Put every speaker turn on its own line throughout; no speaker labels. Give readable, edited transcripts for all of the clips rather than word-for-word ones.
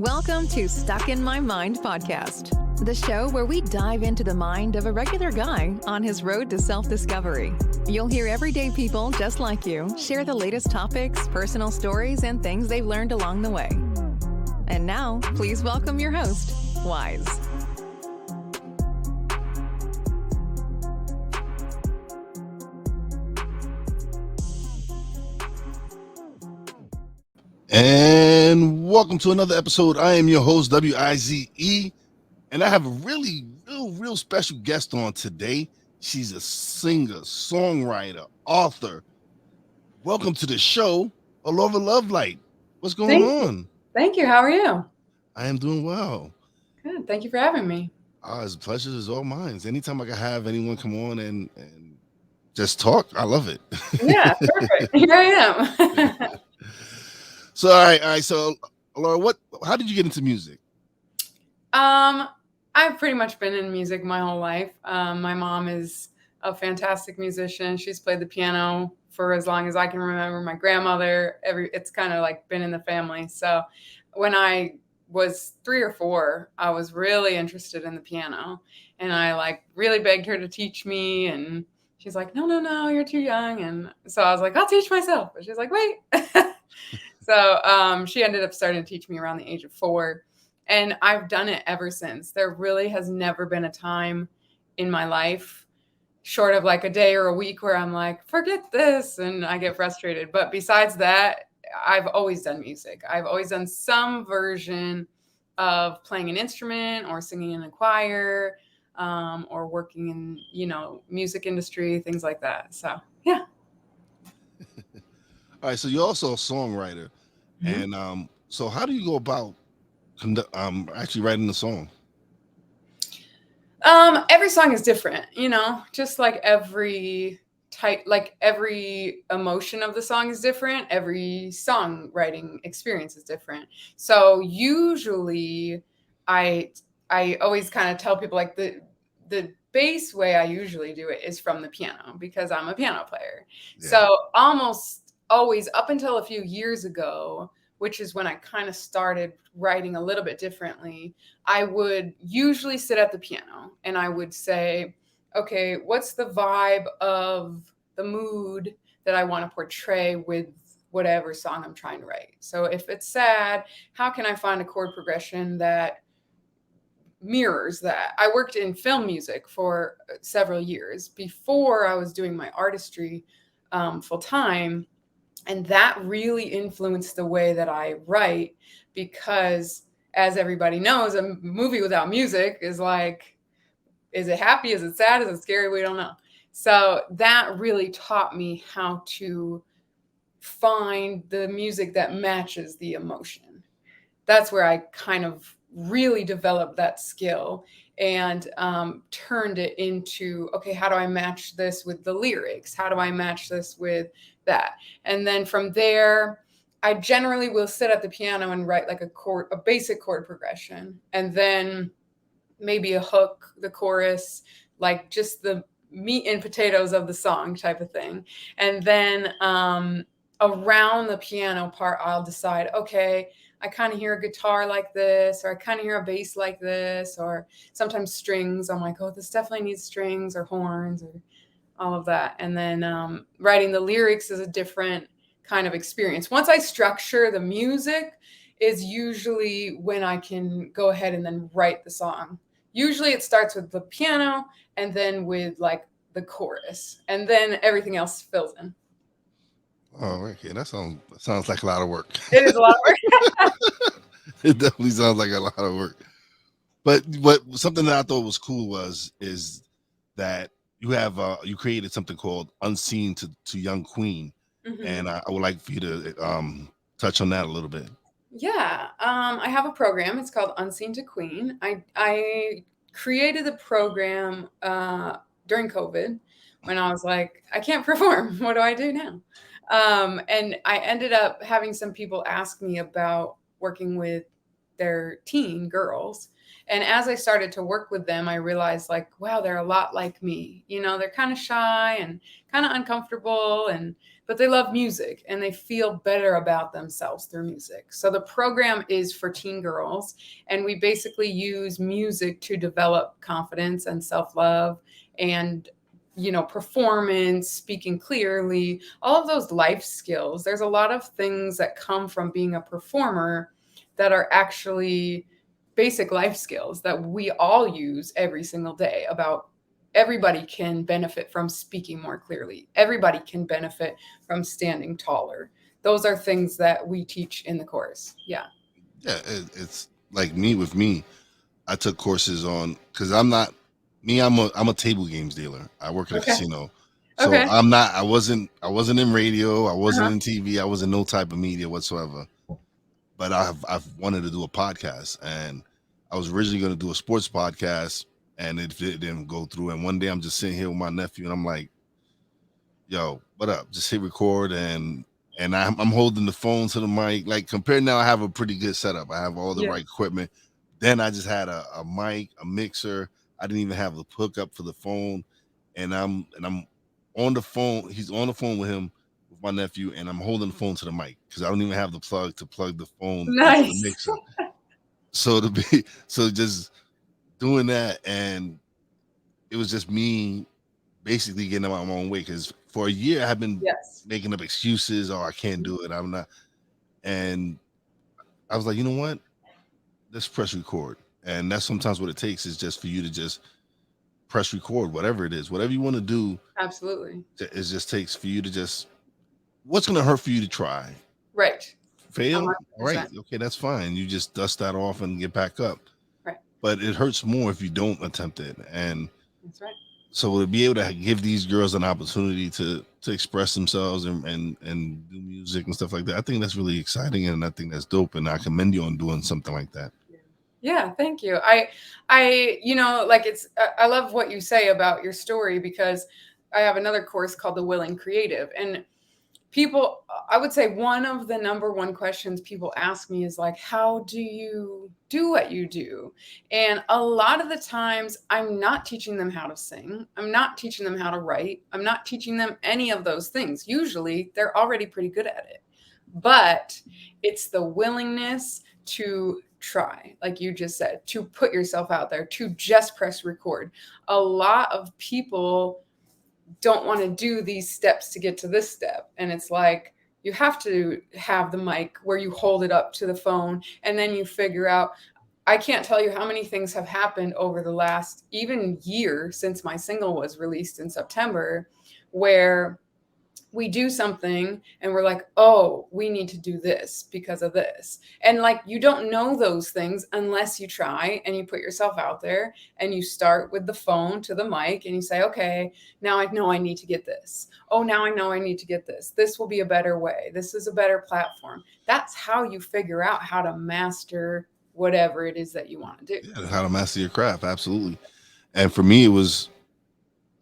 Welcome to Stuck in My Mind podcast, the show where we dive into the mind of a regular guy on his road to self-discovery. You'll hear everyday people just like you share the latest topics, personal stories, and things they've learned along the way. And now, please welcome your host, Wise.
And welcome to another episode. I am your host, W-I-Z-E, and I have a real special guest on today. She's a singer, songwriter, author. Welcome to the show, Alaura Lovelight. What's going on?
Thank you. How are you?
I am doing well.
Good. Thank you for having me.
It's a pleasure is all mine. Anytime I can have anyone come on and just talk, I love it.
Yeah, perfect. Here I am.
So, all right. So, Laura, how did you get into music?
I've pretty much been in music my whole life. My mom is a fantastic musician. She's played the piano for as long as I can remember. My grandmother, it's kind of like been in the family. So when I was 3 or 4, I was really interested in the piano, and I really begged her to teach me, and she's like, no, you're too young. And so I was like, I'll teach myself. But she's like, wait. So she ended up starting to teach me around the age of 4. And I've done it ever since. There really has never been a time in my life, short of like a day or a week, where I'm like, forget this, and I get frustrated. But besides that, I've always done music. I've always done some version of playing an instrument or singing in a choir, or working in, music industry, things like that. So, yeah.
All right, so you're also a songwriter, and so how do you go about actually writing the song?
Every song is different, just like every emotion of the song is different. Every songwriting experience is different. So usually, I always kind of tell people like the base way I usually do it is from the piano, because I'm a piano player. Yeah. So almost always, up until a few years ago, which is when I kind of started writing a little bit differently, I would usually sit at the piano and I would say, okay, what's the vibe of the mood that I want to portray with whatever song I'm trying to write? So if it's sad, how can I find a chord progression that mirrors that? I worked in film music for several years before I was doing my artistry full time. And that really influenced the way that I write, because as everybody knows, a movie without music is like, is it happy? Is it sad? Is it scary? We don't know. So that really taught me how to find the music that matches the emotion. That's where I kind of really developed that skill and turned it into, okay, how do I match this with the lyrics? How do I match this with that? And then from there, I generally will sit at the piano and write like a basic chord progression, and then maybe a hook, the chorus, like just the meat and potatoes of the song type of thing. And then around the piano part, I'll decide, okay, I kind of hear a guitar like this, or I kind of hear a bass like this, or sometimes strings. I'm like, oh, this definitely needs strings or horns or all of that. And then writing the lyrics is a different kind of experience. Once I structure the music is usually when I can go ahead and then write the song. Usually it starts with the piano and then with like the chorus, and then everything else fills in.
Oh, okay. That sounds like a lot of work.
It is a lot of work.
It definitely sounds like a lot of work. But something that I thought was cool is that you created something called Unseen to Young Queen. Mm-hmm. And I would like for you to touch on that a little bit.
Yeah. I have a program. It's called Unseen to Queen. I created the program during COVID, when I was like, I can't perform. What do I do now? And I ended up having some people ask me about working with their teen girls. And as I started to work with them, I realized like, wow, they're a lot like me. They're kind of shy and kind of uncomfortable, and but they love music and they feel better about themselves through music. So the program is for teen girls, and we basically use music to develop confidence and self-love and performance, speaking clearly, all of those life skills. There's a lot of things that come from being a performer that are actually basic life skills that we all use every single day. About everybody can benefit from speaking more clearly. Everybody can benefit from standing taller. Those are things that we teach in the course. Yeah.
Yeah, it's like with me. I took courses on, because I'm a table games dealer. I work at a
Okay.
casino. So
Okay.
I wasn't in radio, I wasn't
Uh-huh.
in TV, I was in no type of media whatsoever. But I've wanted to do a podcast, and I was originally going to do a sports podcast, and it didn't go through. And one day I'm just sitting here with my nephew, and I'm like, "Yo, what up?" Just hit record, and I'm holding the phone to the mic. Like, compared now, I have a pretty good setup. I have all the
Yeah.
right equipment. Then I just had a mic, a mixer. I didn't even have the hookup for the phone, and I'm on the phone. He's on the phone with him, with my nephew, and I'm holding the phone to the mic because I don't even have the plug to plug the phone into the
Nice.
mixer. So just doing that, and it was just me basically getting out of my own way, because for a year I've been
Yes.
making up excuses. Oh, I can't do it. I'm not. And I was like, you know what? Let's press record. And that's sometimes what it takes, is just for you to just press record, whatever it is, whatever you want to do.
Absolutely.
It just takes for you to just, what's going to hurt for you to try?
Right.
Fail?
100%.
All right. Okay, that's fine. You just dust that off and get back up.
Right.
But it hurts more if you don't attempt it. And
That's right.
so to be able to give these girls an opportunity to express themselves and do music and stuff like that, I think that's really exciting, and I think that's dope, and I commend you on doing something like that.
Yeah, thank you. I I love what you say about your story, because I have another course called The Willing Creative, and people, I would say one of the number one questions people ask me is like, how do you do what you do? And a lot of the times I'm not teaching them how to sing. I'm not teaching them how to write. I'm not teaching them any of those things. Usually they're already pretty good at it, but it's the willingness to try, like you just said, to put yourself out there, to just press record. A lot of people don't want to do these steps to get to this step. And it's like, you have to have the mic where you hold it up to the phone, and then you figure out. I can't tell you how many things have happened over the last even year since my single was released in September, where we do something and we're like, oh, we need to do this because of this. And like, you don't know those things unless you try and you put yourself out there and you start with the phone to the mic and you say, okay, now I know I need to get this. Oh, now I know I need to get this. This will be a better way. This is a better platform. That's how you figure out how to master whatever it is that you want to do.
Yeah, how to master your craft. Absolutely. And for me, it was,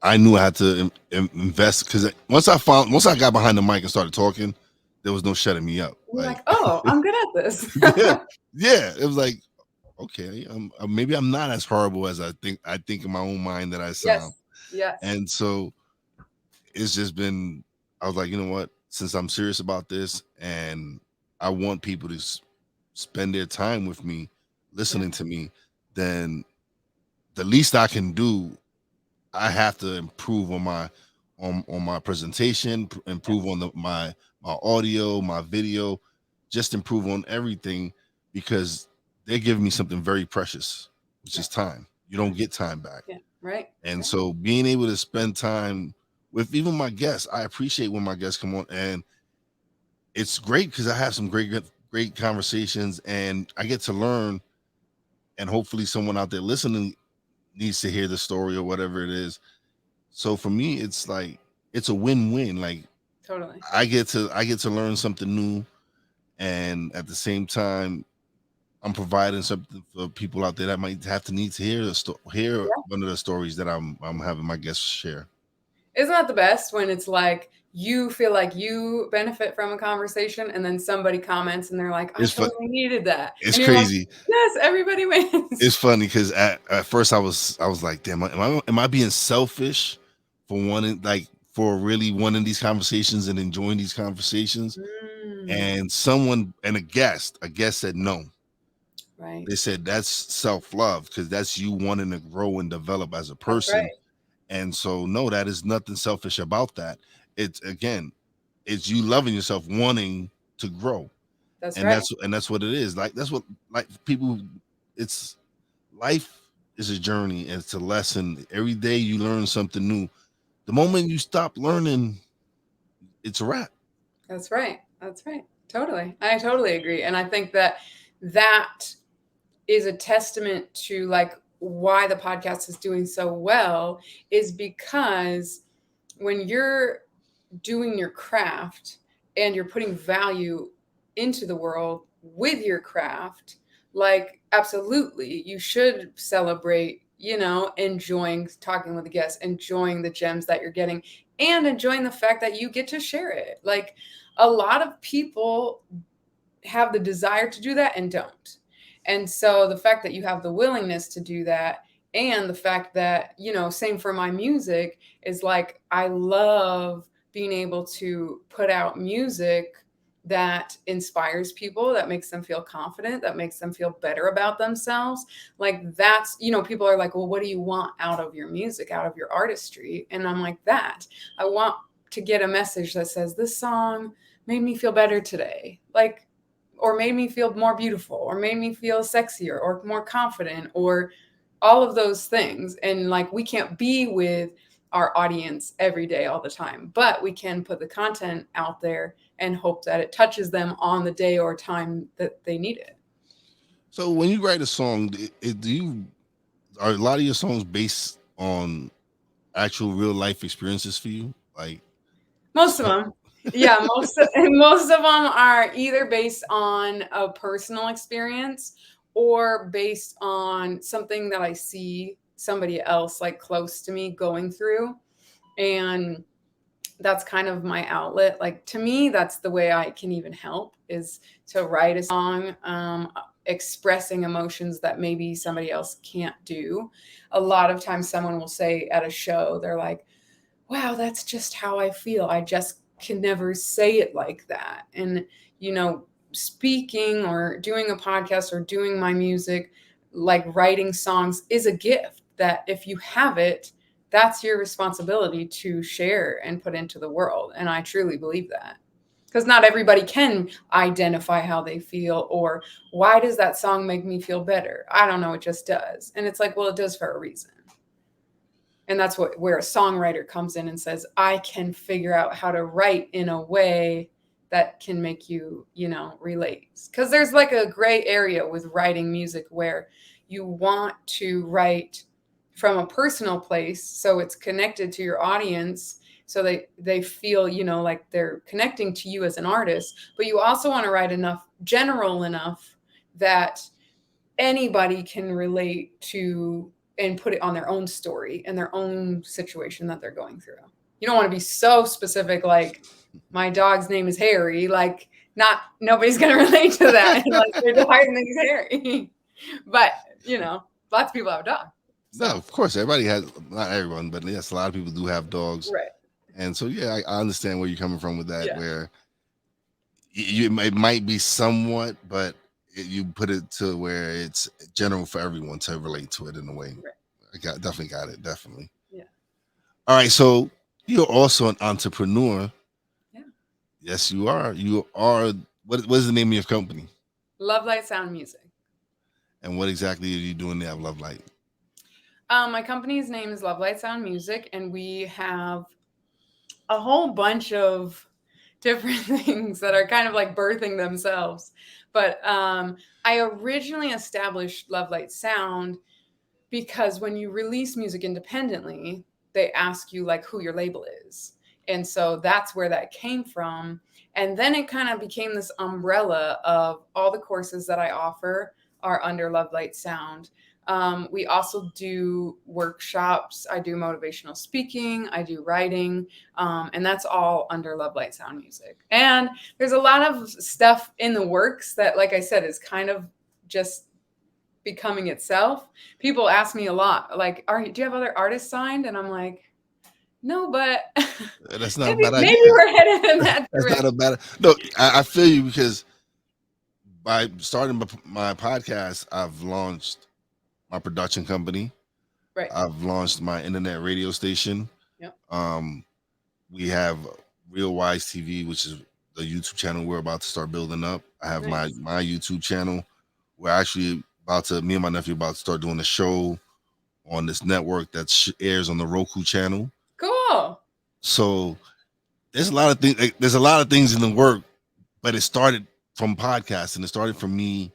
I knew I had to invest, because once I got behind the mic and started talking, there was no shutting me up.
You're like, oh, I'm good at this.
yeah, it was like, okay, maybe I'm not as horrible as I think in my own mind that I sound.
Yes.
And so it's just been, I was like, you know what? Since I'm serious about this, and I want people to spend their time with me, listening to me, then the least I can do, I have to improve on my presentation, improve on my audio, my video, just improve on everything, because they're giving me something very precious, which is time. You don't get time back.
Yeah, right.
And so being able to spend time with even my guests, I appreciate when my guests come on, and it's great because I have some great conversations, and I get to learn, and hopefully someone out there listening needs to hear the story or whatever it is. So for me, it's like, it's a win-win. Like,
Totally.
I get to learn something new, and at the same time, I'm providing something for people out there that might have to need to hear one of the stories that I'm having my guests share.
Isn't that the best, when it's like you feel like you benefit from a conversation, and then somebody comments and they're like, I totally needed that.
It's
and you're
crazy.
Like, yes, everybody wins.
It's funny because at first I was like, damn, am I being selfish for wanting, like, for really wanting these conversations and enjoying these conversations.
Mm,
And a guest said no.
right.
They said that's self-love because that's you wanting to grow and develop as a
That's
person.
right.
And so, no, that is nothing selfish about that. It's again, it's you loving yourself, wanting to grow,
That's
and
right.
that's what it is. Like that's what like people. It's life is a journey. And it's a lesson. Every day you learn something new. The moment you stop learning, it's a wrap.
That's right. That's right. Totally. I totally agree. And I think that that is a testament to like why the podcast is doing so well is because when you're doing your craft and you're putting value into the world with your craft, like absolutely you should celebrate, enjoying talking with the guests, enjoying the gems that you're getting, and enjoying the fact that you get to share it. Like a lot of people have the desire to do that and don't. And so the fact that you have the willingness to do that, and the fact that, same for my music, is like I love being able to put out music that inspires people, that makes them feel confident, that makes them feel better about themselves. Like that's, people are like, well, what do you want out of your music, out of your artistry? And I'm like, that I want to get a message that says this song made me feel better today. Like, or made me feel more beautiful, or made me feel sexier or more confident, or all of those things. And like we can't be with our audience every day all the time, but we can put the content out there and hope that it touches them on the day or time that they need it.
So when you write a song, are a lot of your songs based on actual real life experiences for you? Like,
Most of them. Yeah, most of them are either based on a personal experience or based on something that I see somebody else like close to me going through. And that's kind of my outlet. Like to me, that's the way I can even help, is to write a song, expressing emotions that maybe somebody else can't do. A lot of times someone will say at a show, they're like, wow, that's just how I feel. I just can never say it like that. And, speaking or doing a podcast or doing my music, like writing songs, is a gift that if you have it, that's your responsibility to share and put into the world. And I truly believe that. Because not everybody can identify how they feel, or why does that song make me feel better? I don't know. It just does. And it's like, well, it does for a reason. And that's where a songwriter comes in and says, I can figure out how to write in a way that can make you, relate. Because there's like a gray area with writing music where you want to write from a personal place so it's connected to your audience, so they feel, like they're connecting to you as an artist. But you also want to write general enough that anybody can relate to and put it on their own story and their own situation that they're going through. You don't want to be so specific, like my dog's name is Harry. Like nobody's going to relate to that. Like their dog's name is Harry. But, lots of people have a dog. So.
No, of course, everybody has, not everyone, but yes, a lot of people do have dogs.
Right.
And so, yeah, I understand where you're coming from with that,
Yeah.
where it might be somewhat, but you put it to where it's general for everyone to relate to it in a way.
Right.
Definitely got it. Definitely.
Yeah.
All right. So you're also an entrepreneur.
Yeah.
Yes, you are. You are. What is the name of your company?
Lovelight Sound Music.
And what exactly are you doing there at Lovelight?
My company's name is Lovelight Sound Music, and we have a whole bunch of different things that are kind of like birthing themselves. But I originally established Lovelight Sound because when you release music independently, they ask you like who your label is. And so that's where that came from. And then it kind of became this umbrella of all the courses that I offer are under Lovelight Sound. We also do workshops. I do motivational speaking. I do writing. And that's all under Lovelight Sound Music. And there's a lot of stuff in the works that, like I said, is kind of just becoming itself. People ask me a lot, like, do you have other artists signed? And I'm like, No, but
That's not a
maybe
bad
maybe
idea.
we're headed in that
That's not
direction.
a bad. No, I feel you because by starting my podcast, I've launched my production company.
Right.
I've launched my internet radio station.
Yep.
Um, we have Real Wise TV, which is the YouTube channel we're about to start building up. I have my
Nice.
my YouTube channel. We're actually about to, me and my nephew about to start doing a show on this network that airs on the Roku channel.
Cool.
So there's a lot of things. There's a lot of things in the work, but it started from podcasting. It started from me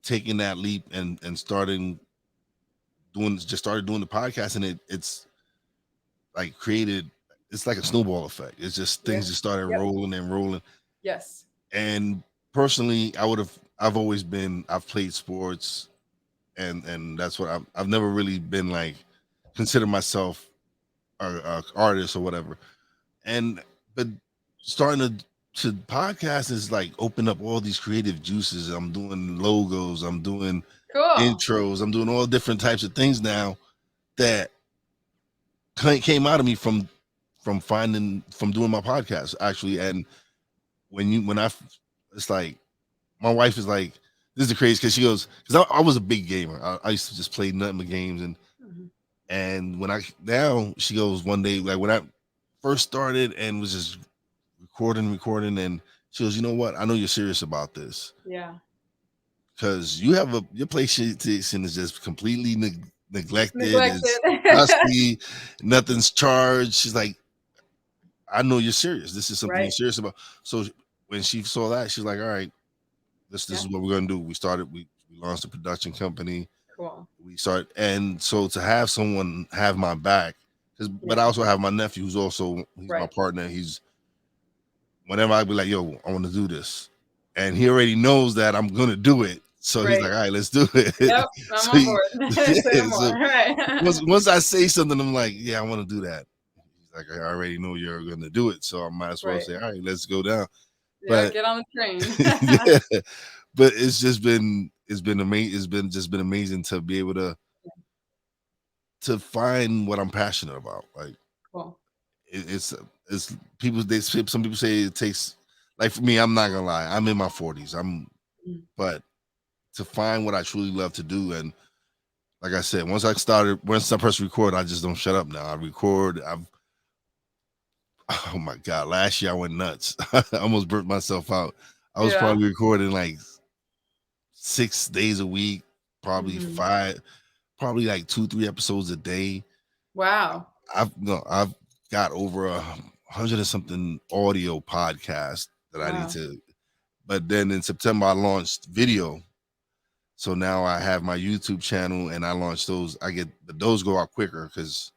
taking that leap and started doing the podcast, and it's like created. It's like a snowball effect. It's just
Yeah.
things just started
Yep.
rolling and rolling.
Yes.
And personally, I've always been. I've played sports, and that's what I've never really been like consider myself a artist or whatever. And but starting to podcast is like open up all these creative juices. I'm doing logos, I'm doing
Cool.
intros, I'm doing all different types of things now that came out of me from doing my podcast actually. And when I it's like my wife is like, this is the crazy because she goes, because I was a big gamer. I used to just play nothing but games.
Mhm.
And when I now she goes one day, like when I first started and was just recording, and she goes, you know what? I know you're serious about this
Yeah.
because your PlayStation is just completely neglected,
Neglected.
it's dusty, nothing's charged. She's like, I know you're serious. This is something you're
Right.
serious about. So when she saw that, she's like, all right, this
Yeah.
is what we're gonna do. We launched a production company.
Cool.
We start, and so to have someone have my back, but I
Yeah.
also have my nephew he's my
Right.
partner. He's whenever I be like, yo, I want to do this. And he already knows that I'm gonna do it. So he's
Right.
like, all right, let's do it.
Yep. I'm
so
on
he,
board. Say no
yeah,
more.
so
Right.
once I say something, I'm like, yeah, I want to do that. He's like, I already know you're gonna do it. So I might as well
Right.
say, all right, let's go down.
Yeah.
But
Get on the train.
yeah, but it's been amazing. It's been amazing to be able to find what I'm passionate about. Like
Cool.
it's people some people say it takes, like for me, I'm not gonna lie, I'm in my 40s.
Mm.
But to find what I truly love to do, and like I said, once I press record, I just don't shut up now. I record. Oh my god, last year I went nuts. I almost burnt myself out. I was
Yeah.
probably recording like 6 days a week, probably
Mhm.
probably like 2-3 episodes a day.
Wow.
I've no, I've got over 100 and something audio podcasts that I need
Wow.
to. But then in September I launched video, so now I have my YouTube channel and I launched those. But those go out quicker because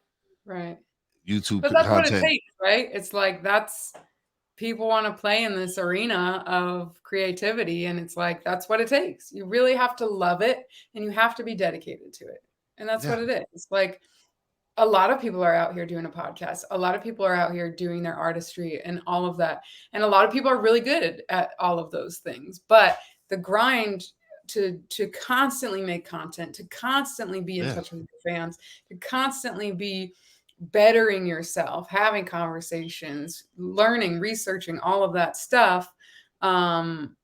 Right.
YouTube
But that's what it
content.
takes, right? It's like that's people want to play in this arena of creativity, and it's like that's what it takes. You really have to love it and you have to be dedicated to it. And that's
Yeah,
what it is. It's like a lot of people are out here doing a podcast. A lot of people are out here doing their artistry and all of that. And a lot of people are really good at all of those things. But the grind to constantly make content, to constantly be in
yeah.
touch with your fans, to constantly be bettering yourself, having conversations, learning, researching, all of that stuff,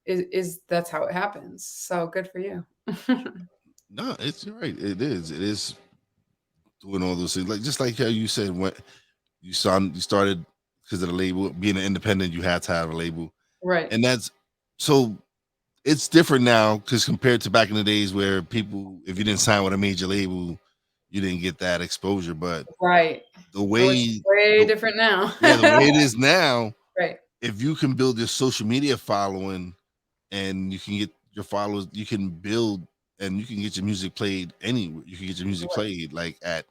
is that's how it happens. So good for you.
No, it's you're right. It is. It is doing all those things. Like just like how you said when you started because of the label being an independent, you had to have a label,
Right.
and that's so it's different now because compared to back in the days where people, if you didn't sign with a major label, you didn't get that exposure. But
Right.
the
Oh, it's
way,
way
the,
different now.
yeah, the way it is now,
Right.
if you can build your social media following and you can get your followers, you can build and you can get your music played anywhere. You can get your music
Right.
played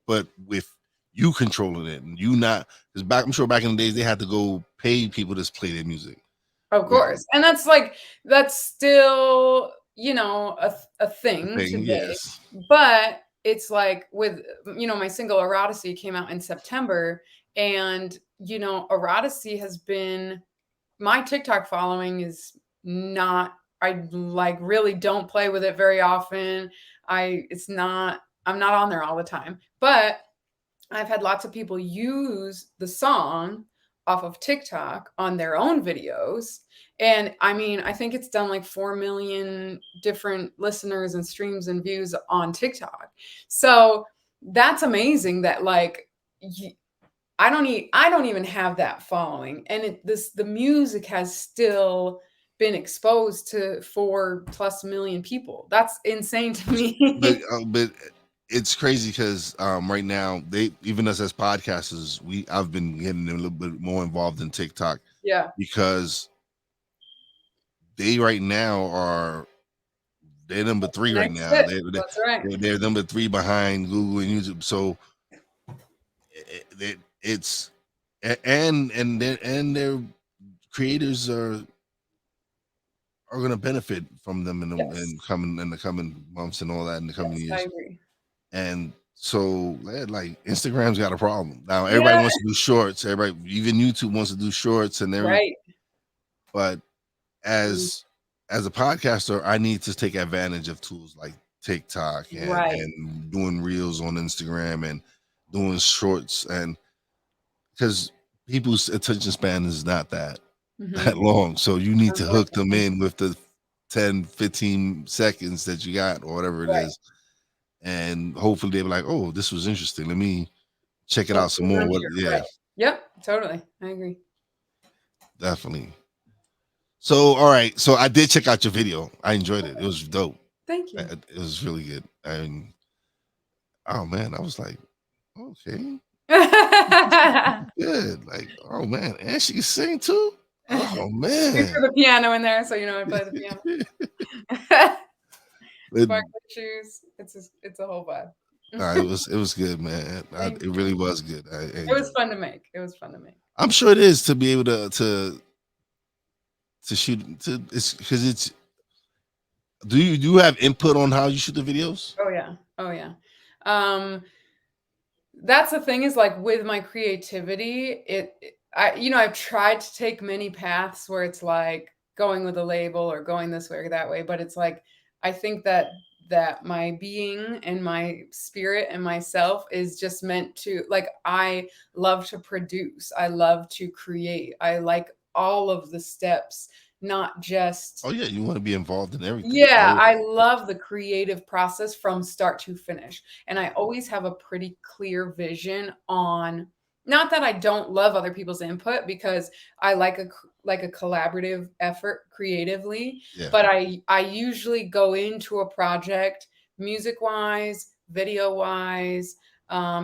but with you controlling it and you not, because I'm sure back in the days they had to go pay people to play their music.
Of
Which
course. And that's still, a
the
thing
thing,
today.
yes.
But it's like with, my single Eroticy came out in September. And, Eroticy has been, my TikTok following is not, I like really don't play with it very often. I'm not on there all the time. But I've had lots of people use the song off of TikTok on their own videos. And I mean, I think it's done like 4 million different listeners and streams and views on TikTok. So that's amazing that like I don't even have that following. And the music has still been exposed to 4+ million people. That's insane to me.
But it's crazy because right now they even us as podcasters, I've been getting a little bit more involved in TikTok
Yeah.
because they right now they're number 3 right
Next
now.
hit. That's right.
They're number 3 behind Google and YouTube. So it's and their creators are going to benefit from them in the coming months and all that in the coming years.
I agree.
And so like Instagram's got a problem now.
Yeah.
Everybody wants to do shorts. Everybody, even YouTube wants to do shorts, and
Right.
But as a podcaster, I need to take advantage of tools like TikTok and doing reels on Instagram and doing shorts, and because people's attention span is not that long, so you need to hook them in with the 10-15 seconds that you got or whatever it is, and hopefully they'll be like, oh, this was interesting, let me check it out some more.
Yep, totally, I agree.
Definitely. So all right, so I did check out your video. I enjoyed it. It was dope.
Thank you.
It was really good. And oh man, I was like, okay. Good. Like, oh man, and she can sing too. Oh man,
we put the piano in there, so you know I play the piano. Sparkly shoes. It's a whole vibe.
It was good, man. It really was good.
It was fun to make.
I'm sure it is to be able to shoot. It's because it's. Do you have input on how you shoot the videos?
Oh yeah. That's the thing is like with my creativity, I've tried to take many paths where it's like going with a label or going this way or that way, but it's like I think that my being and my spirit and myself is just meant to, like, I love to produce, I love to create, I like all of the steps, not just
you want to be involved in everything.
I love the creative process from start to finish, and I always have a pretty clear vision on, not that I don't love other people's input, because I like a collaborative effort creatively, but I usually go into a project music wise, video wise,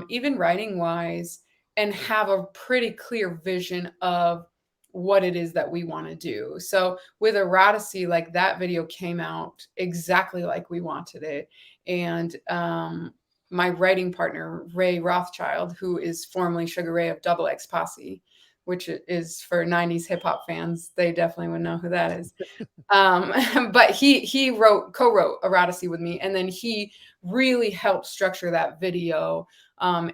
even writing wise, and have a pretty clear vision of what it is that we want to do. So with Eroticy, like, that video came out exactly like we wanted it. And my writing partner, Ray Rothschild, who is formerly Sugar Ray of Double X Posse, which is for 90s hip hop fans, they definitely would know who that is. But he co-wrote Eroticy with me. And then he really helped structure that video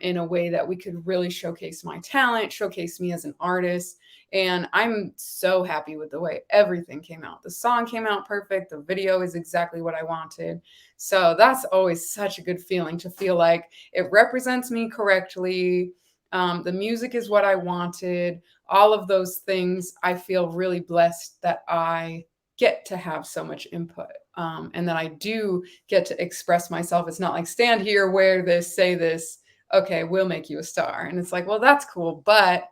in a way that we could really showcase my talent, showcase me as an artist. And I'm so happy with the way everything came out. The song came out perfect. The video is exactly what I wanted. So that's always such a good feeling, to feel like it represents me correctly. The music is what I wanted. All of those things, I feel really blessed that I get to have so much input, and that I do get to express myself. It's not like, stand here, wear this, say this, okay, we'll make you a star. And it's like, well, that's cool, but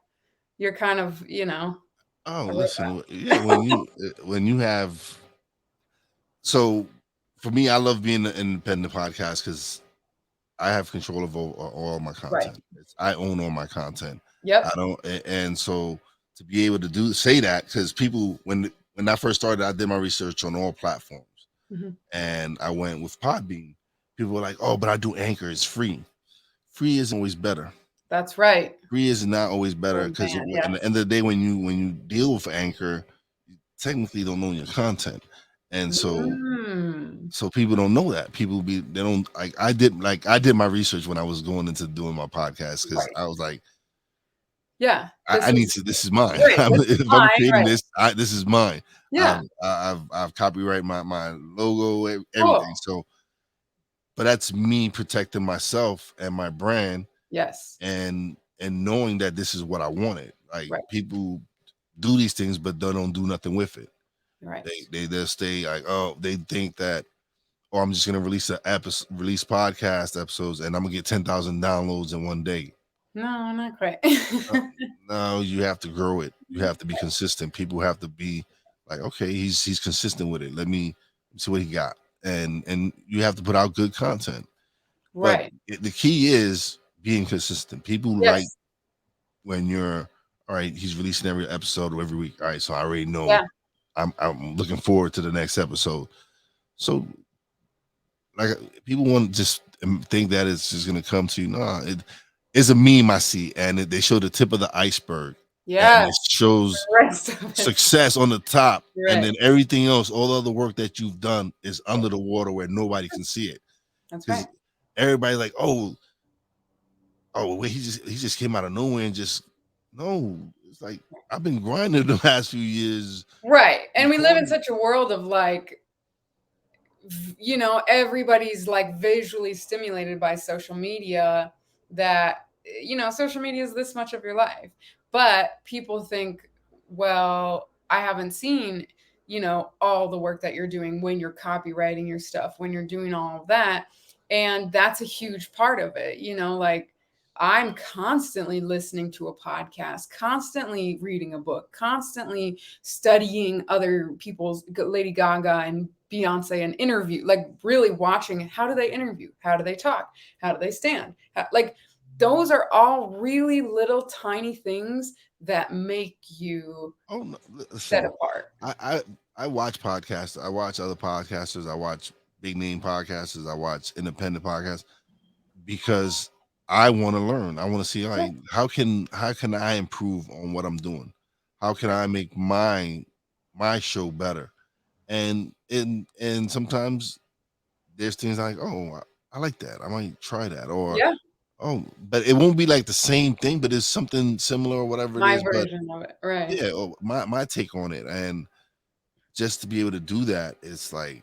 you're kind of,
oh, listen, when you have, so for me, I love being an independent podcast because I have control of all my content. I own all my content.
Yep.
I don't, and so to be able to say that, because people, when I first started, I did my research on all platforms, and I went with Podbean. People were like, "Oh, but I do Anchor. It's free. Free isn't always better."
That's right.
Free is not always better, because at the end of the day, when you deal with Anchor, you technically don't own your content, and so people don't know that. They don't, like, I did my research when I was going into doing my podcast, because I was like, this is mine. If I'm creating this is mine. I've copyrighted my logo, everything. So, but that's me protecting myself and my brand.
Yes.
and knowing that this is what I wanted. Like
Right.
people do these things, but they don't do nothing with it.
Right.
They'll stay like, oh, they think that, oh, I'm just gonna release podcast episodes and I'm gonna get 10,000 downloads in one day.
No, not quite.
Uh, no, you have to grow it. You have to be consistent. People have to be like, okay, he's consistent with it. Let me see what he got, and you have to put out good content. But
Right.
the key is being consistent. People like
Yes.
when you're all right. He's releasing every episode or every week. All right, so I already know.
Yeah.
I'm looking forward to the next episode. So like people want to just think that it's just gonna come to you. No, it's a meme I see, and they show the tip of the iceberg, and
Yeah.
it shows
The rest of it.
success on the top,
You're
and
right.
then everything else, all the other work that you've done, is under the water where nobody can see it.
That's
Because
right.
everybody's like, oh, wait, he just came out of nowhere and just no. It's like I've been grinding the last few years.
Right. And we live in
recording.
such a world of like, everybody's like visually stimulated by social media that, social media is this much of your life. But people think, well, I haven't seen, all the work that you're doing when you're copywriting your stuff, when you're doing all of that. And that's a huge part of it, like I'm constantly listening to a podcast, constantly reading a book, constantly studying other people's Lady Gaga and Beyonce and interview, like really watching how do they interview? How do they talk? How do they stand? Like those are all really little tiny things that make you
No,
set
listen,
apart.
I watch podcasts. I watch other podcasters. I watch big name podcasters. I watch independent podcasts because I want to learn. I want to see like how can I improve on what I'm doing? How can I make my show better? And sometimes there's things like, oh, I like that. I might try that, or
Yeah,
oh, but it won't be like the same thing, but it's something similar or whatever it
my
is. But
version of it. Right.
yeah, my take on it, and just to be able to do that, it's like,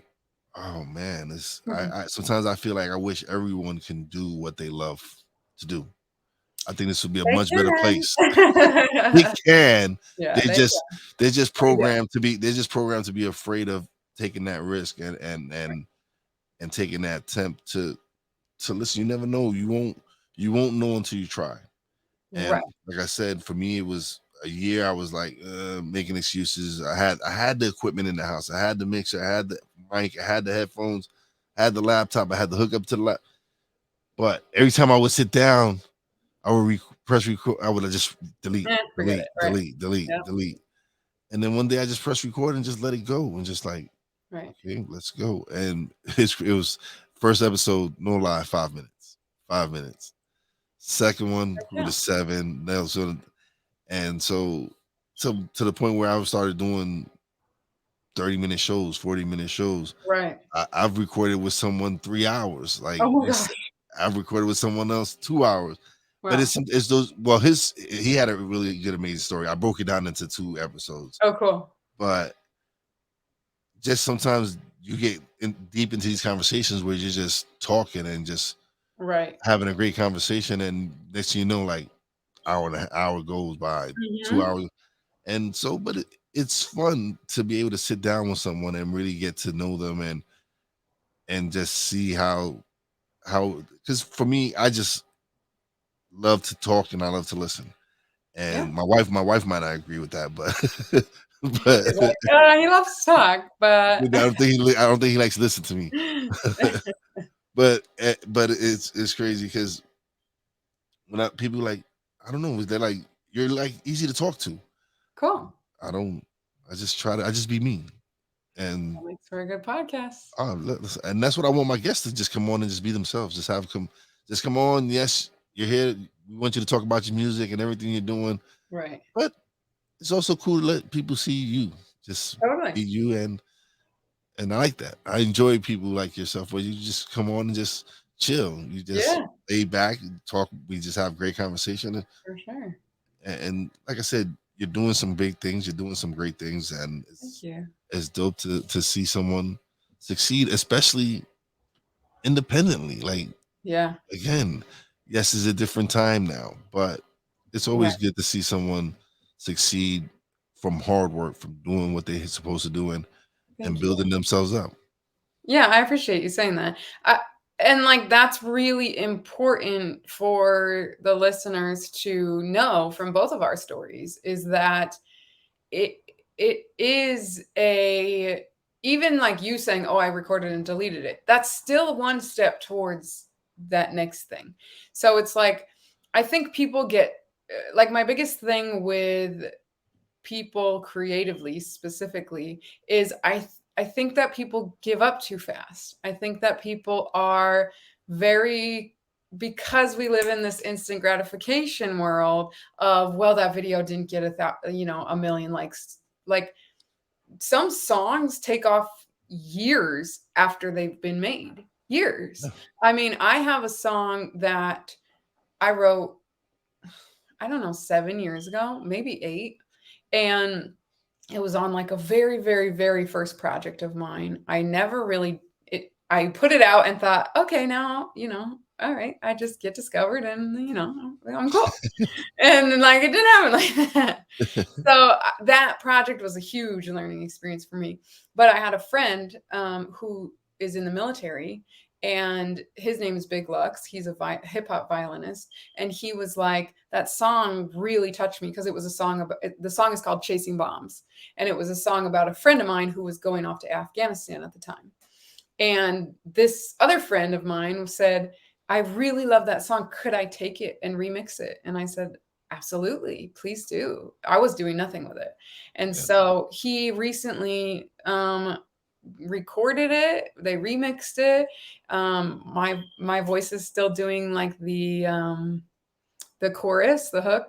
oh man, it's
Mhm.
I sometimes I feel like I wish everyone can do what they love to do. I think this would be a
They
much better place. They
can.
can.
Yeah,
They
they
just
can.
they're just
Find it.
programmed to be afraid of taking that risk and taking that attempt to listen. You never know. You won't know until you try.
Right.
And like I said, for me, it was a year. I was like making excuses. I had the equipment in the house. I had the mixer. I had the mic. I had the headphones. I had the laptop. I had the hookup to the lap. But every time I would sit down, I would press record. I would just delete,
Forget
delete,
it. Right.
delete, delete,
Yep.
delete. And then one day I just press record and just let it go and just like,
Right.
okay, let's go. And it was first episode, no lie, 5 minutes. 5 minutes. Second one with a
Yeah.
7. And so to the point where I started doing 30-minute shows, 40-minute shows.
Right.
I've recorded with someone 3 hours. Like
Oh my gosh.
I've recorded with someone else 2 hours. But
Wow.
it's those. Well, he had a really good, amazing story. I broke it down into 2 episodes,
Oh, cool.
but just sometimes you get deep into these conversations where you're just talking and just
Right.
having a great conversation, and next thing you know, like hour goes by, 2 hours, and so. But it's fun to be able to sit down with someone and really get to know them and just see how because for me, I just love to talk and I love to listen.
Yeah.
And my wife might not agree with that, but but
He's like, he loves to talk,
I
but
don't think he likes to listen to me. But it's crazy because people like I don't know, they're like you're like easy to talk to.
cool.
I don't. I just be me, and
That makes for a good podcast.
and that's what I want my guests to just come on and just be themselves. Just come on. Yes, you're here. We want you to talk about your music and everything you're doing,
Right.
but it's also cool to let people see you, just be
Totally.
you, and I like that. I enjoy people like yourself where you just come on and just chill. You just
Yeah,
lay back, talk. We just have great conversation,
for sure.
and like I said, you're doing some big things. You're doing some great things, and
Thank you.
it's dope to see someone succeed, especially independently. Like
Yeah.
again, yes, it's a different time now, but it's
Yeah,
always good to see someone succeed from hard work, from doing what they're supposed to do and
thank you.
building themselves up.
Yeah, I appreciate you saying that. And like that's really important for the listeners to know from both of our stories is that it it is a even like you saying, "Oh, I recorded and deleted it." That's still one step towards that next thing. So it's like I think people get like my biggest thing with people creatively specifically is I think that people give up too fast. I think that people are very because we live in this instant gratification world of well that video didn't get a million likes. Like some songs take off years after they've been made. Years. I mean, I have a song that I wrote I don't know 7 years ago, maybe 8, and it was on like a very, very, very first project of mine. I never really I put it out and thought, okay, now, all right, I just get discovered and I'm cool. And like it didn't happen like that. So that project was a huge learning experience for me. But I had a friend who is in the military, and his name is Big Lux. He's a hip hop violinist, and he was like, "That song really touched me because it was a song about the song is called Chasing Bombs, and it was a song about a friend of mine who was going off to Afghanistan at the time." And this other friend of mine said, I really love that song. Could I take it and remix it? And I said, absolutely, please do. I was doing nothing with it. And
Yeah.
so he recently recorded it, they remixed it. My voice is still doing like the chorus, the hook,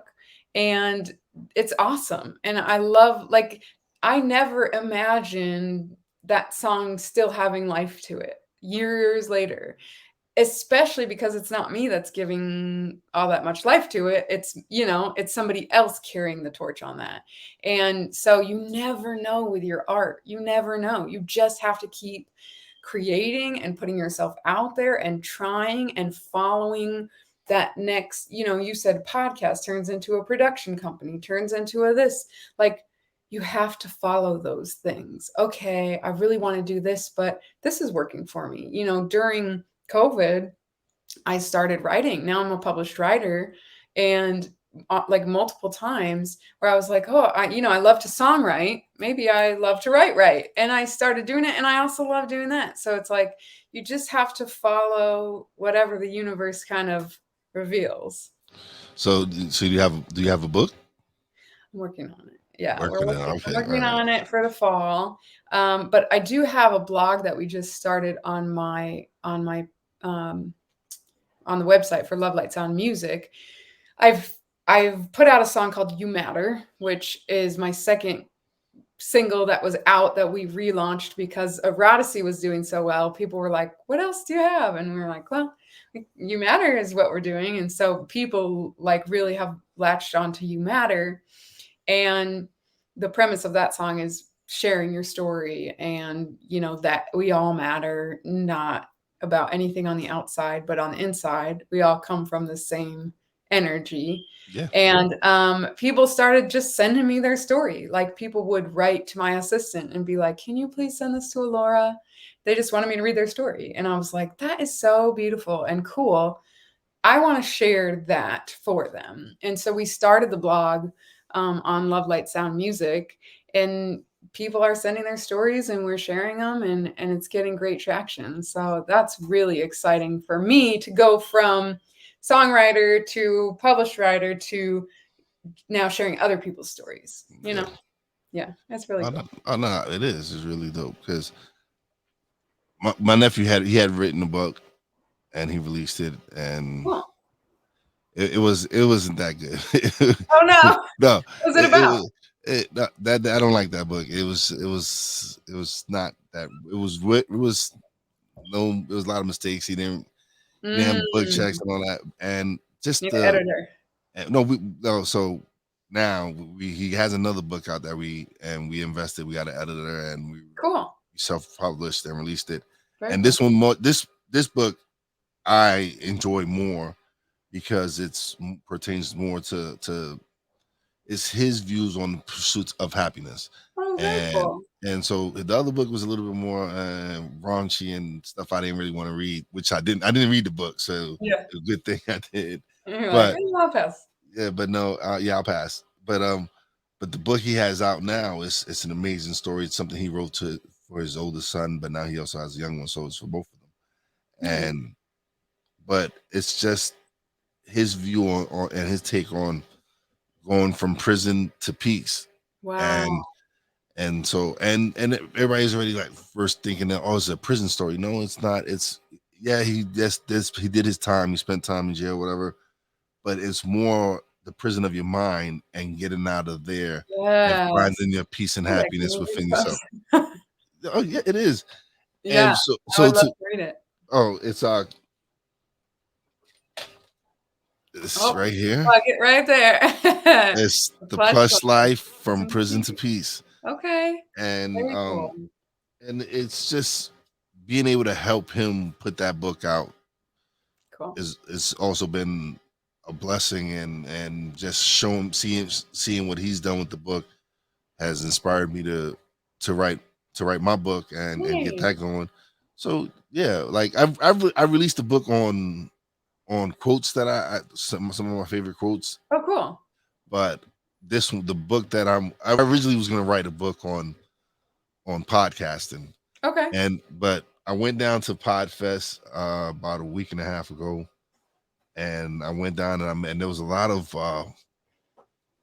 and it's awesome. And I love like I never imagined that song still having life to it years later, especially because it's not me that's giving all that much life to it. It's somebody else carrying the torch on that. And so you never know with your art. You never know. You just have to keep creating and putting yourself out there and trying and following that next, you said podcast turns into a production company, turns into a this, like you have to follow those things. Okay, I really want to do this, but this is working for me. During COVID, I started writing. Now I'm a published writer, and like multiple times where I was like, oh, I love to songwrite. Maybe I love to write. And I started doing it, and I also love doing that. So it's like you just have to follow whatever the universe kind of reveals.
So do you have a book?
I'm working on it. Yeah,
Working it.
I'm
Okay. All
working
right.
on it for the fall. But I do have a blog that we just started um, on the website for Lovelight Sound Music. I've I've put out a song called You Matter, which is my second single that was out that we relaunched because Eroticy was doing so well. People were like, "What else do you have?" And we were like, "Well, You Matter is what we're doing." And so people like really have latched onto You Matter. And the premise of that song is sharing your story and that we all matter, not about anything on the outside, but on the inside. We all come from the same energy.
Yeah.
And people started just sending me their story. Like people would write to my assistant and be like, can you please send this to Alaura? They just wanted me to read their story. And I was like, that is so beautiful and cool. I want to share that for them. And so we started the blog on Lovelight Sound Music, and people are sending their stories and we're sharing them, and it's getting great traction. So that's really exciting for me to go from songwriter to published writer to now sharing other people's stories,
Yeah.
Yeah, that's really
Oh,
cool.
no, oh, no, it is. It's really dope because my nephew had written a book and he released it, and
Cool.
it wasn't that good.
Oh no.
No,
What's it
it
about?
was that I don't like that book. It was not that. It was no. There was a lot of mistakes. He didn't have book checks
Mm,
and all that, and just
need an editor.
no. So now he has another book out that we invested. We got an editor, and we
Cool.
self-published and released it.
Very
And
cool.
this one more this book I enjoy more because it's pertains more to it's his views on the pursuits of happiness.
Oh, very
and
cool.
and so the other book was a little bit more raunchy and stuff I didn't really want to read, which I didn't read the book, so
Yeah.
a good thing I did.
And you're like,
But
I'll pass.
yeah, but no, yeah, I'll pass. But the book he has out now is it's an amazing story. It's something he wrote to for his oldest son, but now he also has a young one, so it's for both of them.
Mhm.
And but it's just his view on and his take on going from prison to peace.
Wow.
And everybody's already like first thinking that, oh, it's a prison story. No, it's not. It's yeah, he did his time, he spent time in jail, whatever, but it's more the prison of your mind and getting out of there and
Yes.
finding your peace and
Ooh, that gave
happiness
me
within yourself.
goosebumps.
Oh yeah, it is.
Yeah,
And so
I
so
would love
to
to read it.
oh, it's
Oh,
right here.
plug it right there.
It's
The
the
plush
plush
life.
life from
Prison
prison to
Peak.
peace.
Okay,
And
very cool.
it's just being able to help him put that book out
Cool.
is also been a blessing, and just seeing what he's done with the book has inspired me to write my book and get
Nice.
that going. So yeah, like I released a book on quotes that some of my favorite quotes.
Oh, cool.
But this one, the book that I originally was going to write a book on podcasting,
Okay,
but I went down to Podfest about a week and a half ago, and I went down and there was a lot of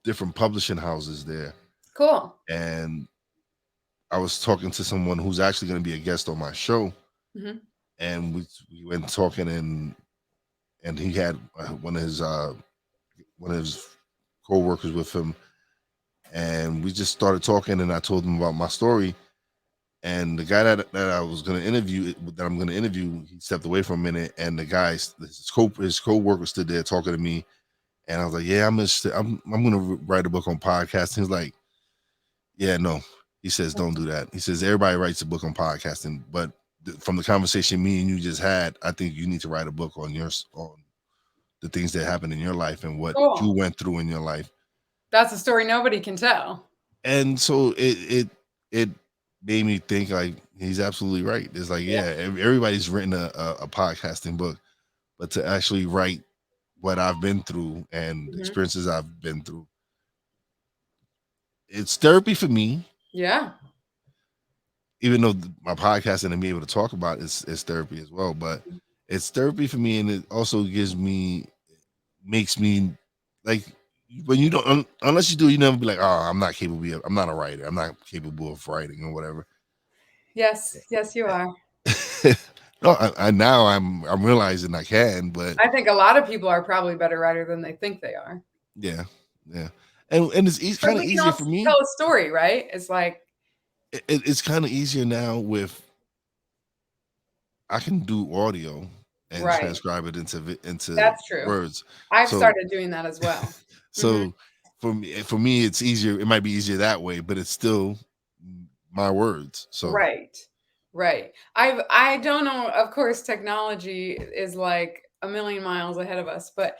different publishing houses there,
cool.
and I was talking to someone who's actually going to be a guest on my show,
Mhm.
and we went talking, and he had one of his co-workers with him, and we just started talking, and I told him about my story. And the guy that I was going to interview, that I'm going to interview, he stepped away for a minute, and the guy, his co-worker stood there talking to me, and I was like, "Yeah, I'm interested. I'm going to write a book on podcasting." He's like, "Yeah, no." He says, "Don't do that." He says, "Everybody writes a book on podcasting, but from the conversation me and you just had, I think you need to write a book on the things that happened in your life and what you
Cool.
went through in your life."
That's a story nobody can tell.
And so it made me think, like, he's absolutely right. It's like,
Yeah.
yeah, everybody's written a podcasting book, but to actually write what I've been through and
Mhm.
experiences I've been through, it's therapy for me.
Yeah.
Even though my podcasting and being able to talk about is therapy as well, but it's therapy for me, and it also makes me like, when you don't unless you do, you never be like, oh, I'm not a writer, I'm not capable of writing or whatever.
Yes. Yes, you are.
No, I now I'm realizing I can, but
I think a lot of people are probably better writer than they think they are.
yeah, yeah, and it's
But
kind of
we can
easier
also
for me.
tell a story, right? It's like,
It's kind of easier now with, I can do audio and
right.
transcribe it into
That's true.
words.
I've
So
started doing that as well. Mhm.
so for me it's easier. It might be easier that way, but it's still my words. So
Right. Right. I don't know, of course, technology is like a million miles ahead of us, but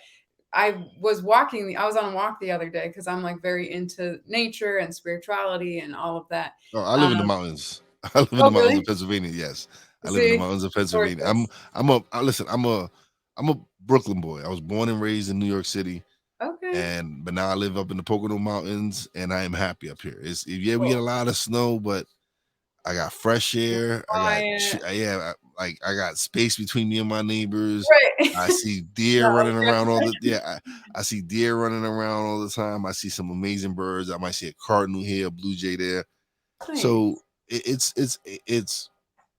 I was on a walk the other day because I'm like very into nature and spirituality and all of that.
oh, I live in the
Um,
mountains. I live in
oh,
the mountains of
really?
Pennsylvania. Yes, I live in the
See?
mountains of Pennsylvania.
Gorgeous.
Listen. I'm a Brooklyn boy. I was born and raised in New York City,
Okay.
but now I live up in the Pocono Mountains, and I am happy up here. Yeah, we get
Cool.
a lot of snow, but I got fresh air.
Quiet.
I got space between me and my neighbors.
Right.
I see deer
Not
running
like
around all the
yesterday.
yeah. I see deer running around all the time. I see some amazing birds. I might see a cardinal here, a blue jay there. So
Nice.
it's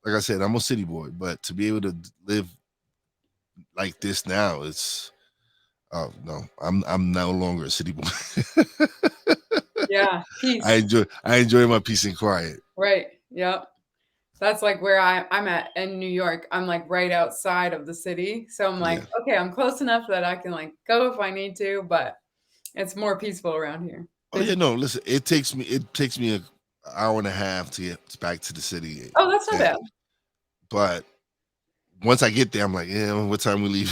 like I said, I'm a city boy, but to be able to live like this now, it's oh no, I'm no longer a city boy.
Yeah.
I
Peace.
enjoy I enjoy my peace and quiet.
Right. Yep. That's like where I'm at in New York. I'm like right outside of the city. So I'm like,
Yeah.
okay, I'm close enough that I can like go if I need to, but it's more peaceful around here.
Oh yeah, no, listen, it takes me a hour and a half to get back to the city.
Oh, that's not
Yeah.
bad.
But once I get there, I'm like, yeah, what time we leave?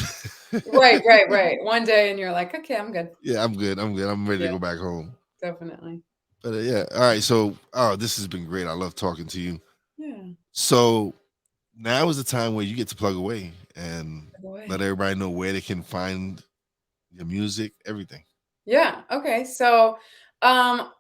Right, right, right. One day and you're like, okay, I'm good.
Yeah, I'm good. I'm good. I'm ready to
Yeah,
go back home.
definitely.
But yeah, all right. So, oh, this has been great. I love talking to you.
Yeah.
So now is the time where you get to plug away and
By the
let
way.
everybody know where they can find your music, everything.
Yeah. Okay. So, um,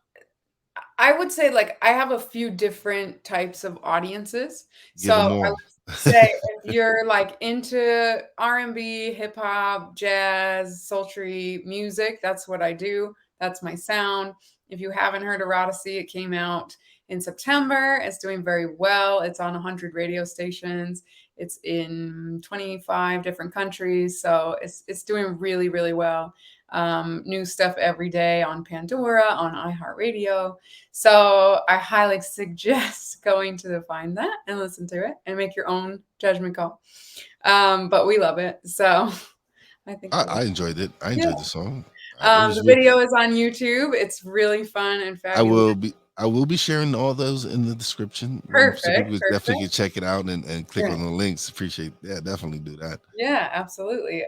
I would say like I have a few different types of audiences.
Give
So
them
I
all.
would say if you're like into R&B, hip hop, jazz, sultry music, that's what I do. That's my sound. If you haven't heard Eroticy, it came out in September. It's doing very well. It's on 100 radio stations. It's in 25 different countries. So it's doing really, really well. New stuff every day on Pandora, on iHeartRadio. So I highly suggest going to find that and listen to it and make your own judgment call. But we love it. So I think
I,
we'll,
I enjoyed it. I
yeah.
enjoyed the song. It was
The
real.
video is on YouTube. It's really fun and
I
fabulous.
will be I will be sharing all those in the description, so
Perfect.
people definitely can
Perfect.
check it out and click
Great.
on the links. Appreciate that. Definitely do that.
Yeah, absolutely.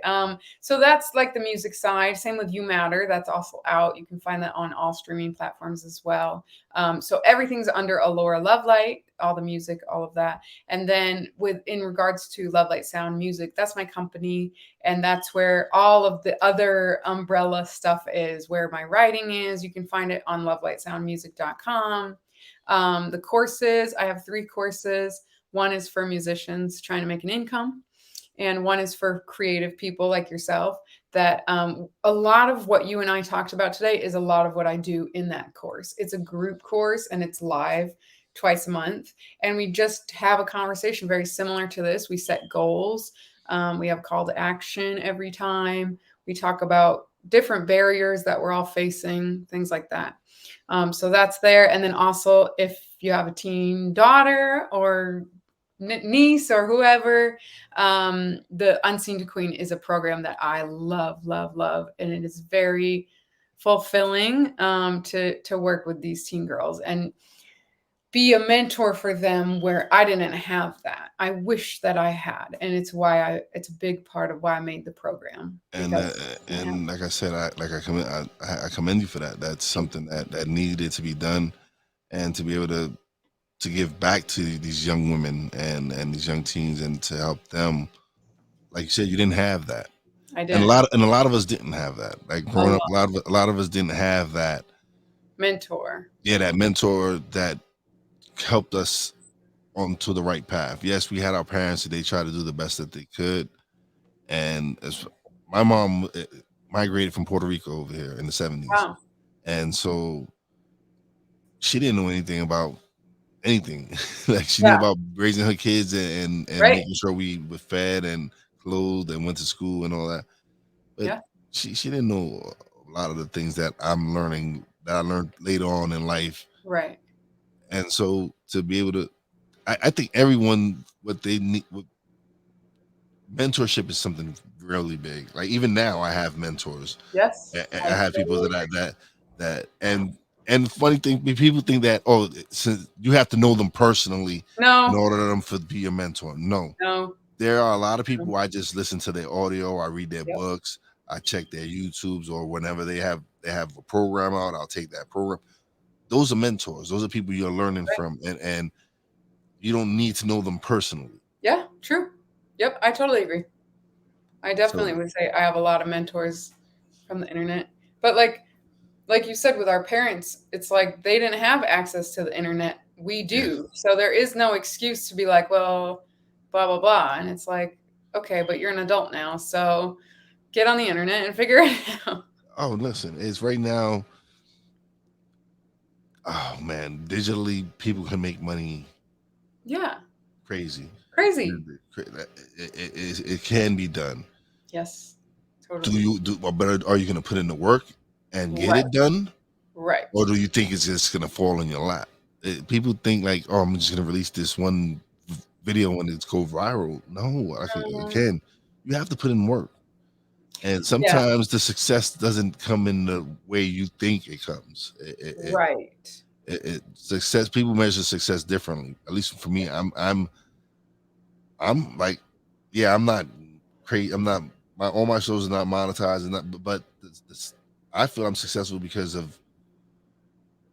So that's like the music side. Same with You Matter. That's also out. You can find that on all streaming platforms as well. So everything's under Alaura Lovelight, all the music, all of that. And then with in regards to Lovelight Sound Music, that's my company, and that's where all of the other umbrella stuff is. Where my writing is, you can find it on lovelightsoundmusic.com. The courses, I have 3 courses. One is for musicians trying to make an income, and one is for creative people like yourself. That a lot of what you and I talked about today is a lot of what I do in that course. It's a group course and it's live twice a month, and we just have a conversation very similar to this. We set goals. We have call to action every time. We talk about different barriers that we're all facing, things like that. So that's there. And then also, if you have a teen daughter or niece or whoever, the Unseen to Queen is a program that I love, love, love, and it is very fulfilling, to work with these teen girls and be a mentor for them where I didn't have that. I wish that I had, and it's a big part of why I made the program
And
because I didn't have.
like I said, I commend you for that. That's something that needed to be done, and to be able to give back to these young women and these young teens, and to help them. Like you said, you didn't have that,
I
and
didn't.
a lot of us didn't have that. Like
A
growing up,
lot.
a lot of us didn't have that.
Mentor.
Yeah, that mentor that helped us onto the right path. Yes, we had our parents that they tried to do the best that they could, and as my mom migrated from Puerto Rico over here in the '70s,
Wow.
and so she didn't know anything about anything. Like she knew
Yeah.
about raising her kids and
Right.
making sure we were fed and clothed and went to school and all that. But
Yeah.
she didn't know a lot of the things that I'm learning, that I learned later on in life.
Right.
And so to be able to, I think everyone, what they need, mentorship is something really big. Like even now, I have mentors.
Yes.
I have people that and the funny thing, people think that, oh, since you have to know them personally in
No.
order for them to be your mentor. No,
No.
there are a lot of
No.
people I just listen to their audio, I read their
Yep.
books, I check their YouTubes, or whenever they have a program out, I'll take that program. Those are mentors. Those are people you're learning
Right.
from, and you don't need to know them personally.
Yeah. True. Yep. I totally agree. I definitely
So
would say I have a lot of mentors from the internet. But like you said with our parents, it's like they didn't have access to the internet. We
yeah.
do. So there is no excuse to be like, well, blah blah blah. And it's like, okay, but you're an adult now, so get on the internet and figure it out.
Oh, listen, it's right now. Oh man, digitally people can make money
Yeah.
crazy.
Crazy.
It can be done.
Yes.
Do
Totally.
you do? But are you going to put in the work and get
Right.
it done, or
Right.
do you think it's just going to fall in your lap? People think like, oh, I'm just going to release this one video and it's go viral. No,
Um,
again, you have to put in work, and
yeah.
sometimes the success doesn't come in the way you think it comes.
Right.
Success, people measure success differently. At least for me, I'm like yeah, I'm not crazy. I'm not my all my shows are not monetized, and not, but I feel I'm successful because of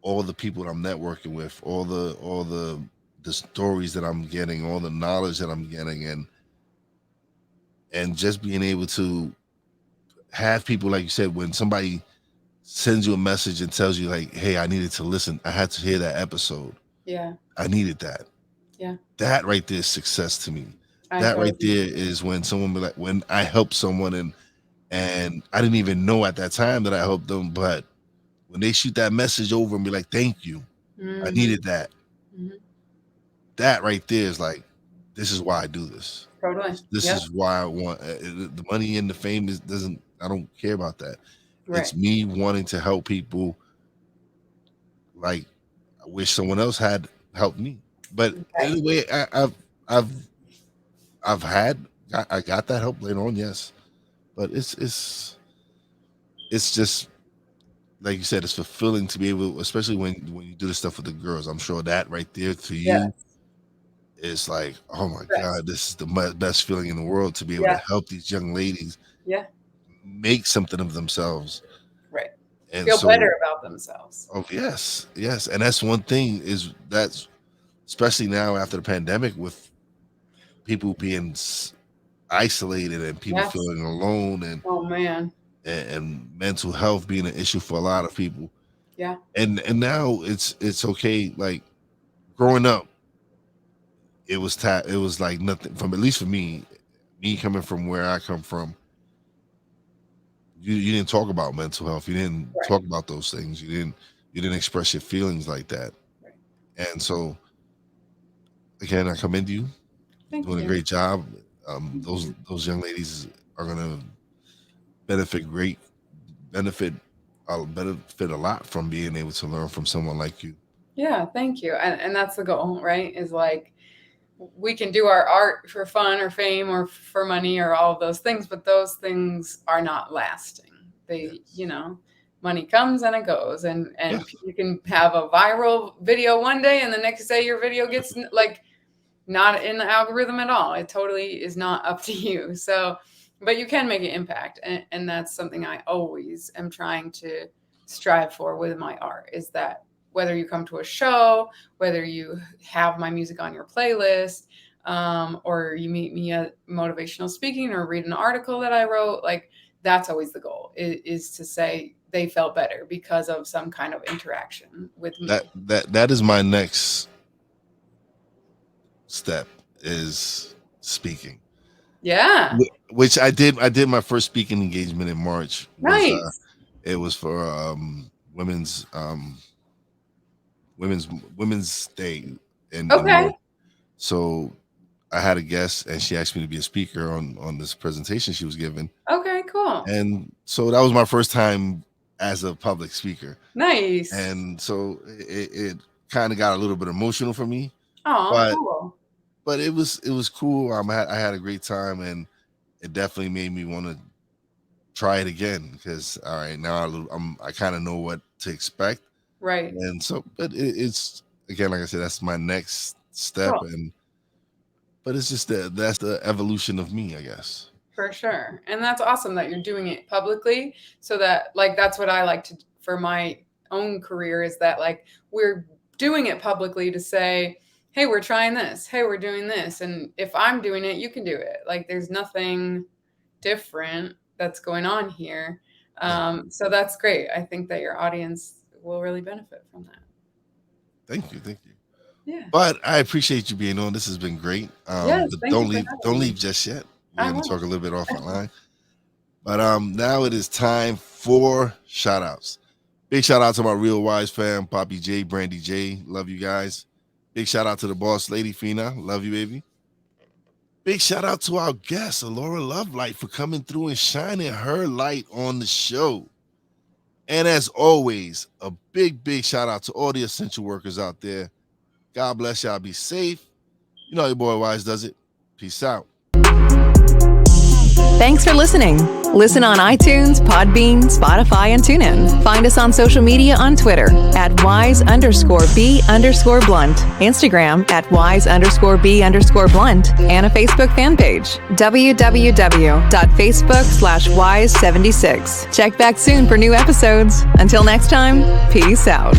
all the people that I'm networking with, all the stories that I'm getting, all the knowledge that I'm getting, and just being able to have people like you said when somebody sends you a message and tells you like, "Hey, I needed to listen. I had to hear that episode.
Yeah.
I needed that."
Yeah.
That right there is success to me.
I
That right
totally
there
agree.
is when someone be like when I help someone and I didn't even know at that time that I helped them, but when they shoot that message over and be like, "Thank you. I
Hmm.
needed that."
Hmm.
That right there is like, this is why I do this.
Totally.
This
Yep.
is why I want the money and the fame is doesn't. I don't care about that. It's
Right.
me wanting to help people. Like I wish someone else had helped me. But
Right.
anyway, I've I've had I got that help later on, yes. But it's just like you said, it's fulfilling to be able, especially when you do this stuff with the girls. I'm sure that right there to you
Yes.
is like, oh my
Best.
god, this is the best feeling in the world to be able to
Yeah.
help these young ladies
Yeah.
make something of themselves.
Right.
And
Feel better
so,
about themselves.
oh yes, yes, and that's one thing is that's especially now after the pandemic with people being isolated and people
Yes.
feeling alone
Oh man.
and mental health being an issue for a lot of people.
Yeah.
And now it's okay. Like growing up, it was like nothing from at least for me coming from where I come from. You didn't talk about mental health. You didn't
Right.
talk about those things. You didn't express your feelings like that.
Right.
And so again, I commend you. You're
Thank
doing a
you.
great job.
Thank you.
Those young ladies are gonna benefit great benefit benefit a lot from being able to learn from someone like you.
Yeah. Thank you. And that's the goal, right? Is like we can do our art for fun or fame or for money or all of those things, but those things are not lasting. They,
Yes.
money comes and it goes, and
Yes.
you can have a viral video one day, and the next day your video gets like not in the algorithm at all. It totally is not up to you. So, but you can make an impact, and that's something I always am trying to strive for with my art. Is that whether you come to a show, whether you have my music on your playlist, or you meet me at motivational speaking or read an article that I wrote, like that's always the goal is to say they felt better because of some kind of interaction with me.
That is my next step is speaking.
Yeah.
Which I did my first speaking engagement in March was
Nice.
it was for women's women's day in
Okay.
March. So I had a guest and she asked me to be a speaker on this presentation she was giving.
Okay, cool.
And so that was my first time as a public speaker.
Nice.
And so it kind of got a little bit emotional for me,
Oh,
but
cool.
it was cool. I had a great time, and it definitely made me want to try it again because all right now I kind of know what to expect,
Right.
and so but it's again like I said that's my next step,
Cool.
and but it's just that's the evolution of me, I guess.
For sure. And that's awesome that you're doing it publicly so that like that's what I like to for my own career is that like we're doing it publicly to say, "Hey, we're trying this. Hey, we're doing this." And if I'm doing it, you can do it. Like there's nothing different that's going on here.
Yeah,
So that's great. I think that your audience will really benefit from that.
thank you.
Yeah.
But I appreciate you being on. This has been great.
Yes.
But
Thank you for
don't
having me.
leave just yet. We're
I
gonna
will.
talk a little bit offline. But now it is time for shout outs. Big shout out to my real wise fam, Poppy J, Brandy J. Love you guys. Big shout out to the boss lady, Fina. Love you, baby. Big shout out to our guest, Alaura Lovelight, for coming through and shining her light on the show. And as always, a big shout out to all the essential workers out there. God bless y'all. Be safe. You know how your boy Wise does it. Peace out.
Thanks for listening. Listen on iTunes, Podbean, Spotify, and TuneIn. Find us on social media on Twitter at wise_b_blunt, Instagram at wise_b_blunt, and a Facebook fan page, www.facebook/wise76. Check back soon for new episodes. Until next time, peace out.